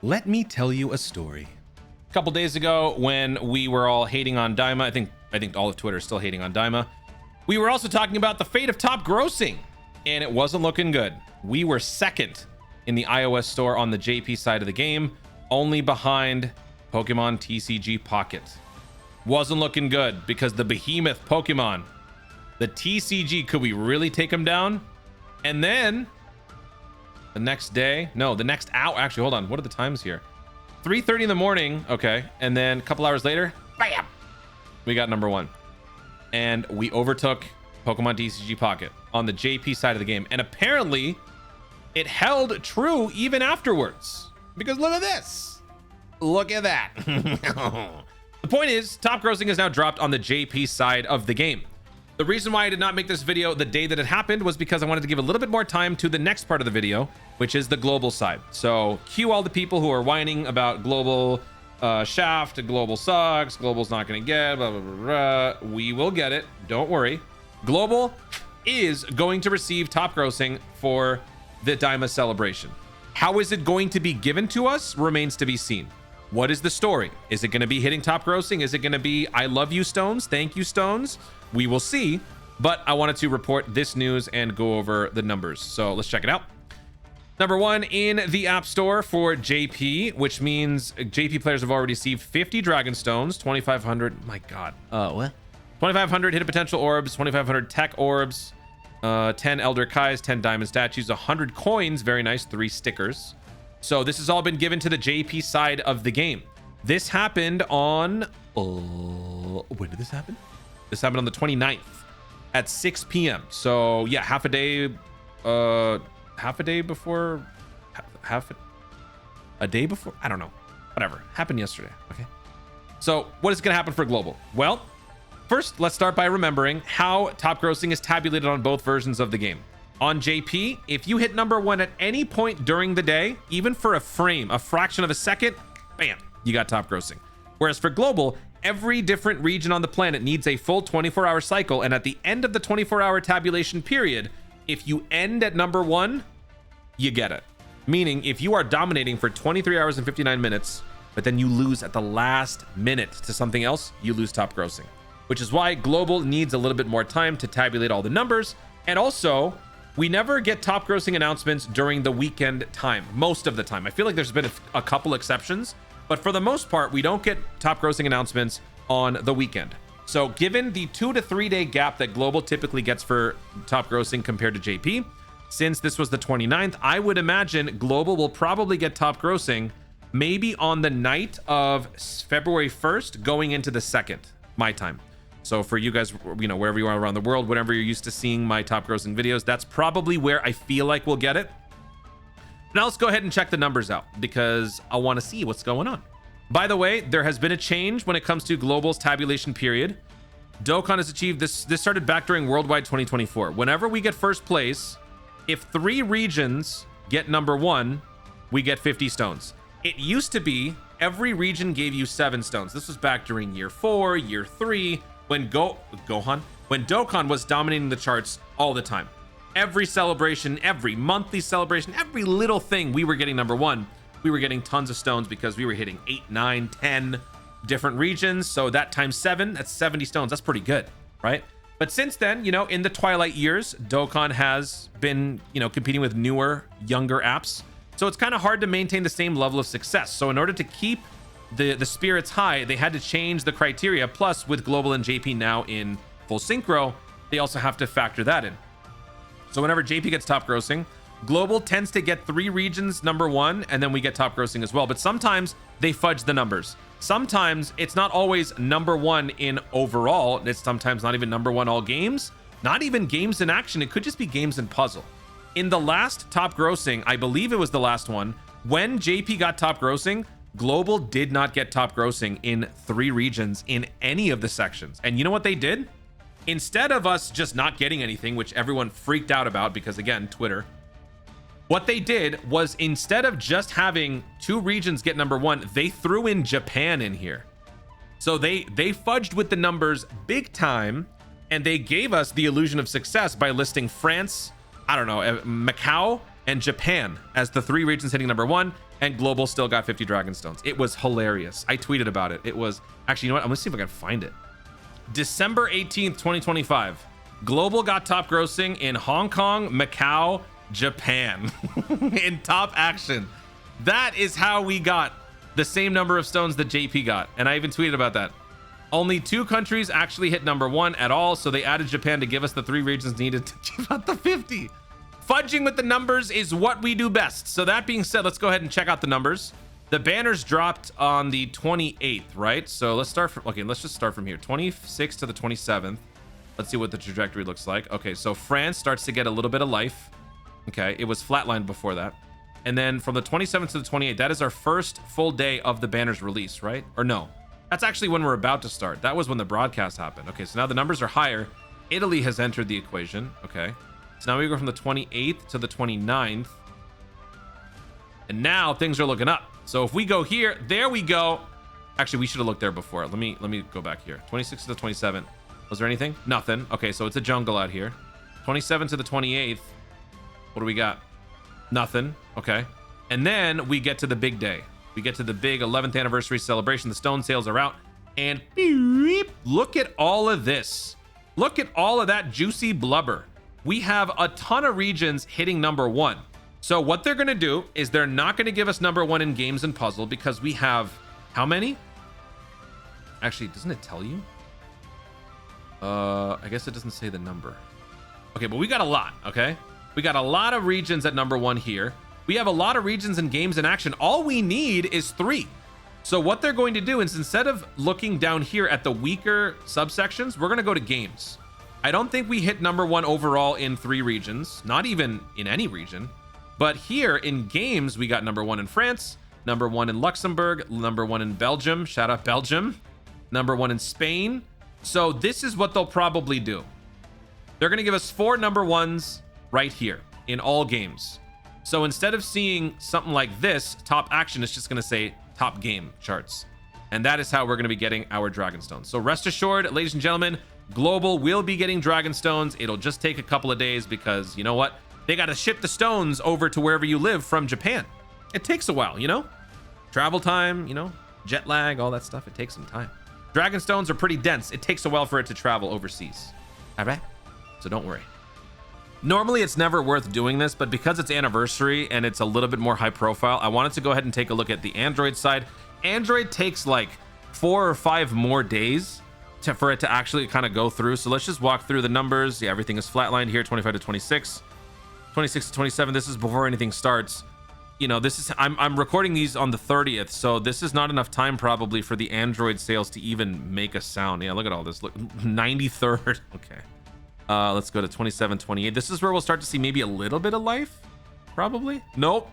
Let me tell you a story. A couple days ago, when we were all hating on Daima, I think all of Twitter is still hating on Daima. We were also talking about the fate of top grossing, and it wasn't looking good. We were second in the iOS store on the JP side of the game, only behind Pokemon TCG Pocket. Wasn't looking good because the behemoth Pokemon, the TCG, could we really take him down? And then the next day, no, the next hour, actually, hold on. What are the times here? 3:30 in the morning. Okay. And then a couple hours later, bam, we got number one. And we overtook Pokemon TCG Pocket on the JP side of the game. And apparently it held true even afterwards, because look at this. Look at that. The point is, top grossing is now dropped on the JP side of the game. The reason why I did not make this video the day that it happened was because I wanted to give a little bit more time to the next part of the video, which is the global side. So cue all the people who are whining about global shaft, global sucks, global's not going to get, blah, blah, blah, blah. We will get it. Don't worry. Global is going to receive top grossing for the Daima celebration. How is it going to be given to us remains to be seen. What is the story? Is it going to be hitting top grossing? Is it going to be I love you stones, thank you stones? We will see, but I wanted to report this news and go over the numbers. So let's check it out. Number one in the App Store for JP, which means JP players have already received 50 Dragon Stones, 2,500. My God. What? 2,500 hidden potential orbs, 2,500 tech orbs, 10 Elder Kais, 10 diamond statues, 100 coins. Very nice. 3 stickers. So this has all been given to the JP side of the game. This happened on... when did this happen? This happened on the 29th at 6 p.m. So yeah, half a day before, a day before, I don't know, whatever happened yesterday. Okay. So what is going to happen for global? Well, first, let's start by remembering how top grossing is tabulated on both versions of the game. On JP, if you hit number one at any point during the day, even for a frame, a fraction of a second, bam, you got top grossing. Whereas for global, every different region on the planet needs a full 24-hour cycle, and at the end of the 24-hour tabulation period, if you end at number one, you get it. Meaning, if you are dominating for 23 hours and 59 minutes, but then you lose at the last minute to something else, you lose top grossing. Which is why global needs a little bit more time to tabulate all the numbers. And also, we never get top grossing announcements during the weekend time, most of the time. I feel like there's been a couple exceptions, but for the most part, we don't get top grossing announcements on the weekend. So given the 2 to 3 day gap that global typically gets for top grossing compared to JP, since this was the 29th, I would imagine global will probably get top grossing maybe on the night of February 1st going into the 2nd, my time. So for you guys, you know, wherever you are around the world, whenever you're used to seeing my top grossing videos, that's probably where I feel like we'll get it. Now let's go ahead and check the numbers out because I want to see what's going on. By the way, there has been a change when it comes to global's tabulation period. Dokkan has achieved this. This started back during Worldwide 2024. Whenever we get first place, if 3 regions get number one, we get 50 stones. It used to be every region gave you 7 stones. This was back during year 4, year 3, when Dokkan was dominating the charts all the time. Every celebration, every monthly celebration, every little thing, we were getting number one. We were getting tons of stones because we were hitting 8, 9, 10 different regions. So that times 7, that's 70 stones. That's pretty good, right? But since then, you know, in the twilight years, Dokkan has been, you know, competing with newer, younger apps. So it's kind of hard to maintain the same level of success. So in order to keep the spirits high, they had to change the criteria. Plus, with global and JP now in full synchro, they also have to factor that in. So whenever JP gets top grossing, global tends to get 3 regions number one, and then we get top grossing as well. But sometimes they fudge the numbers. Sometimes it's not always number one in overall. It's sometimes not even number one all games, not even games in action. It could just be games in puzzle. In the last top grossing, I believe it was the last one, when JP got top grossing, global did not get top grossing in 3 regions in any of the sections. And you know what they did? Instead of us just not getting anything, which everyone freaked out about because, again, Twitter, what they did was instead of just having 2 regions get number one, they threw in Japan in here. So they fudged with the numbers big time, and they gave us the illusion of success by listing France, I don't know, Macau, and Japan as the 3 regions hitting number 1, and global still got 50 dragon stones. It was hilarious. I tweeted about it. It was actually, you know what, I'm gonna see if I can find it. December 18th 2025, global got top grossing in Hong Kong, Macau, Japan. In top action. That is how we got the same number of stones that JP got, and I even tweeted about that. Only 2 countries actually hit number 1 at all, so they added Japan to give us the 3 regions needed to give out the 50. Fudging with the numbers is what we do best. So that being said, let's go ahead and check out the numbers. The banners dropped on the 28th, right? So let's start from, okay, let's just start from here. 26th to the 27th. Let's see what the trajectory looks like. Okay, so France starts to get a little bit of life. Okay, it was flatlined before that. And then from the 27th to the 28th, that is our first full day of the banner's release, right? Or no, that's actually when we're about to start. That was when the broadcast happened. Okay, so now the numbers are higher. Italy has entered the equation. Okay, so now we go from the 28th to the 29th. And now things are looking up. So if we go here, there we go. Actually, we should have looked there before. Let me go back here. 26th to the 27th. Was there anything? Nothing. Okay, so it's a jungle out here. 27th to the 28th. What do we got? Nothing. Okay. And then we get to the big day. We get to the big 11th anniversary celebration. The stone sales are out. And beep, look at all of this. Look at all of that juicy blubber. We have a ton of regions hitting number 1. So what they're going to do is they're not going to give us number 1 in games and puzzle because we have how many? Actually, doesn't it tell you? I guess it doesn't say the number. Okay, but we got a lot, okay? We got a lot of regions at number 1 here. We have a lot of regions in games in action. All we need is 3. So what they're going to do is instead of looking down here at the weaker subsections, we're going to go to games. I don't think we hit number 1 overall in 3 regions, not even in any region. But here in games, we got number 1 in France, number 1 in Luxembourg, number 1 in Belgium. Shout out Belgium. Number 1 in Spain. So this is what they'll probably do. They're going to give us 4 number 1s right here in all games. So instead of seeing something like this, top action, it's just going to say top game charts. And that is how we're going to be getting our dragon stones. So rest assured, ladies and gentlemen, global will be getting dragon stones. It'll just take a couple of days because you know what? They got to ship the stones over to wherever you live from Japan. It takes a while, you know? Travel time, you know, jet lag, all that stuff. It takes some time. Dragon stones are pretty dense. It takes a while for it to travel overseas. All right? So don't worry. Normally, it's never worth doing this, but because it's anniversary and it's a little bit more high profile, I wanted to go ahead and take a look at the Android side. Android takes like 4 or 5 more days for it to actually kind of go through. So let's just walk through the numbers. Yeah, everything is flatlined here, 25 to 26. 26 to 27. This is before anything starts. You know, this is I'm recording these on the 30th, so this is not enough time probably for the Android sales to even make a sound. Yeah, look at all this. Look, 93rd. Okay. Let's go to 27, 28. This is where we'll start to see maybe a little bit of life. Probably. Nope.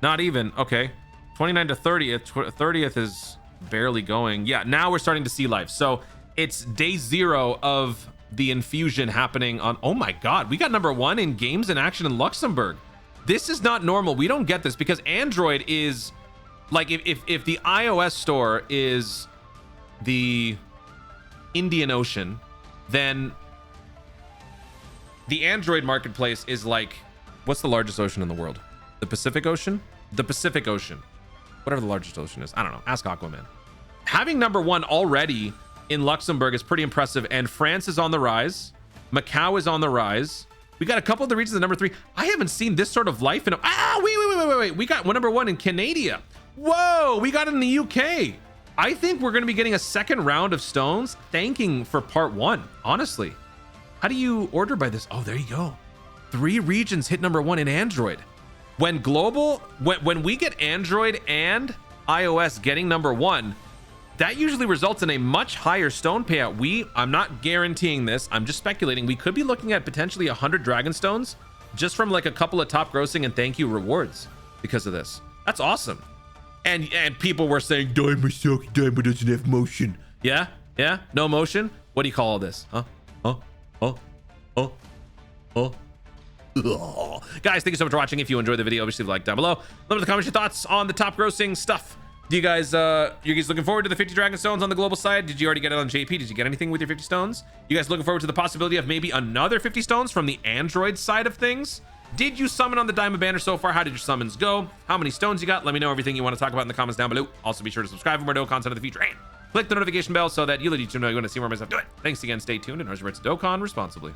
Not even. Okay. 29 to 30th. 30th is barely going. Yeah, now we're starting to see life. So it's day 0 of the infusion happening on, oh my god, we got number 1 in games in action in Luxembourg. This is not normal. We don't get this because Android is like, if the iOS store is the Indian Ocean, then the Android marketplace is like, what's the largest ocean in the world? The Pacific Ocean? The Pacific Ocean. Whatever the largest ocean is. I don't know. Ask Aquaman. Having number 1 already in Luxembourg is pretty impressive, and France is on the rise. Macau is on the rise. We got a couple of the regions at number 3. I haven't seen this sort of life in a... wait. We got number 1 in Canada. Whoa, we got it in the UK. I think we're going to be getting a second round of stones thanking for part 1, honestly. How do you order by this? Oh, there you go. 3 regions hit number 1 in Android. When global, when we get Android and iOS getting number 1, that usually results in a much higher stone payout. I'm not guaranteeing this. I'm just speculating. We could be looking at potentially 100 dragon stones just from like a couple of top grossing and thank you rewards because of this. That's awesome. And people were saying, Diamond sucks, Diamond doesn't have motion. Yeah? No motion? What do you call all this? Huh? Guys, thank you so much for watching. If you enjoyed the video, obviously leave a like down below. Let me know in the comments your thoughts on the top grossing stuff. Do you guys looking forward to the 50 dragon stones on the global side? Did you already get it on JP? Did you get anything with your 50 stones? You guys looking forward to the possibility of maybe another 50 stones from the Android side of things? Did you summon on the diamond banner so far? How did your summons go? How many stones you got? Let me know everything you want to talk about in the comments down below. Also, be sure to subscribe for more Dokkan content in the future and click the notification bell so that you'll let YouTube know you want to see more of my stuff. Do it. Thanks again. Stay tuned and remember to Dokkan responsibly.